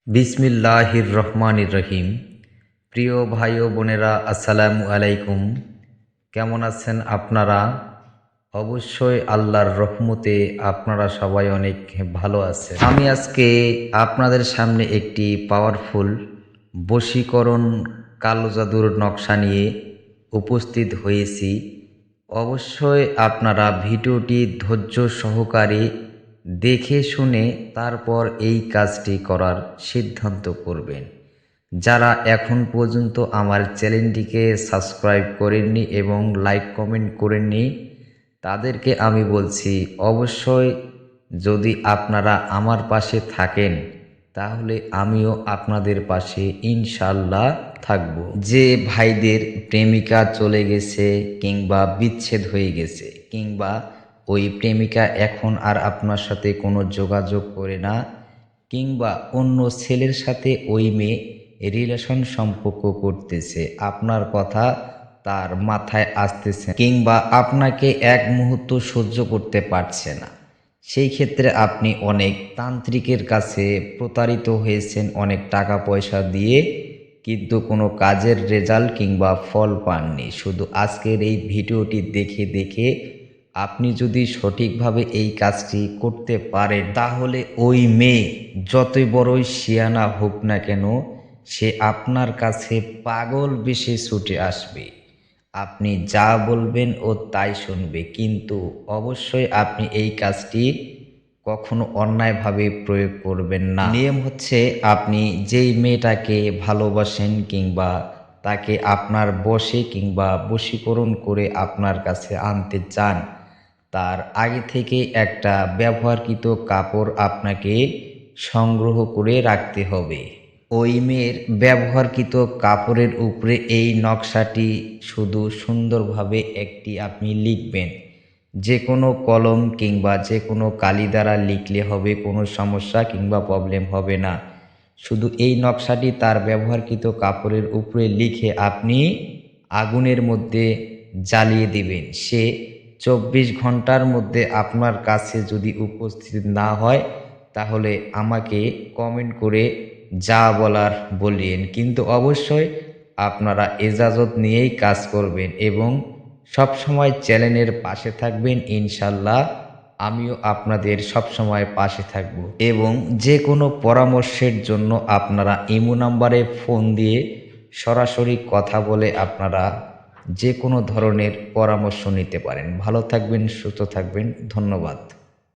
বিসমিল্লাহির রহমানির রহিম। প্রিয় ভাই ও বোনেরা, আসসালামু আলাইকুম। কেমন আছেন আপনারা? অবশ্যই আল্লাহর রহমতে আপনারা সবাই অনেক ভালো আছেন। আমি আজকে আপনাদের সামনে একটি পাওয়ারফুল বশীকরণ কালো জাদুর নকশা নিয়ে উপস্থিত হয়েছি। অবশ্যই আপনারা ভিডিওটি ধৈর্য সহকারে দেখে শুনে তারপর এই কাজটি করার সিদ্ধান্ত করবেন। যারা এখন পর্যন্ত আমার চ্যানেলটিকে সাবস্ক্রাইব করেননি এবং লাইক কমেন্ট করেননি, তাদেরকে আমি বলছি অবশ্যই যদি আপনারা আমার পাশে থাকেন তাহলে আমিও আপনাদের পাশে ইনশাল্লাহ থাকব। যে ভাইদের প্রেমিকা চলে গেছে কিংবা বিচ্ছেদ হয়ে গেছে কিংবা ওই প্রেমিকা এখন আর আপনার সাথে কোনো যোগাযোগ করে না কিংবা অন্য ছেলের সাথে ওই মেয়ে রিলেশন সম্পর্ক করতেছে, আপনার কথা তার মাথায় আসতেছে কিংবা আপনাকে এক মুহূর্ত সহ্য করতে পারছে না, সেই ক্ষেত্রে আপনি অনেক তান্ত্রিকের কাছে প্রতারিত হয়েছেন অনেক টাকা পয়সা দিয়ে, কিন্তু কোনো কাজের রেজাল্ট কিংবা ফল পাননি। শুধু আজকের এই ভিডিওটি দেখে আপনি যদি সঠিকভাবে এই কাজটি করতে পারেন তাহলে ওই মেয়ে যতই বড়ই শিয়ানা হোক না কেন সে আপনার কাছে পাগল বেশি ছুটে আসবে। আপনি যা বলবেন ও তাই শুনবে, কিন্তু অবশ্যই আপনি এই কাজটি কখনো অন্যায়ভাবে প্রয়োগ করবেন না। নিয়ম হচ্ছে, আপনি যেই মেয়েটাকে ভালোবাসেন কিংবা তাকে আপনার বশে কিংবা বশীকরণ করে আপনার কাছে আনতে চান, তার আগে থেকে একটা ব্যবহারকৃত কাপড় আপনাকে সংগ্রহ করে রাখতে হবে। ওই মেয়ের ব্যবহারকৃত কাপড়ের উপরে এই নকশাটি শুধু সুন্দরভাবে একটি আপনি লিখবেন। যে কোনো কলম কিংবা যে কোনো কালি দ্বারা লিখলে হবে, কোনো সমস্যা কিংবা প্রবলেম হবে না। শুধু এই নকশাটি তার ব্যবহারকৃত কাপড়ের উপরে লিখে আপনি আগুনের মধ্যে জ্বালিয়ে দিবেন। সে 24 ঘন্টার মধ্যে আপনার কাছে যদি উপস্থিত না হয় তাহলে আমাকে কমেন্ট করে যা বলার বলিয়েন, কিন্তু অবশ্যই আপনারা এজাজত নিয়েই কাজ করবেন এবং সবসময় চ্যানেলের পাশে থাকবেন। ইনশাল্লাহ আমিও আপনাদের সবসময় পাশে থাকব এবং যে কোনো পরামর্শের জন্য আপনারা ইমো নাম্বারে ফোন দিয়ে সরাসরি কথা বলে আপনারা যে কোনো ধরনের পরামর্শ নিতে পারেন। ভালো থাকবেন, সুস্থ থাকবেন। ধন্যবাদ।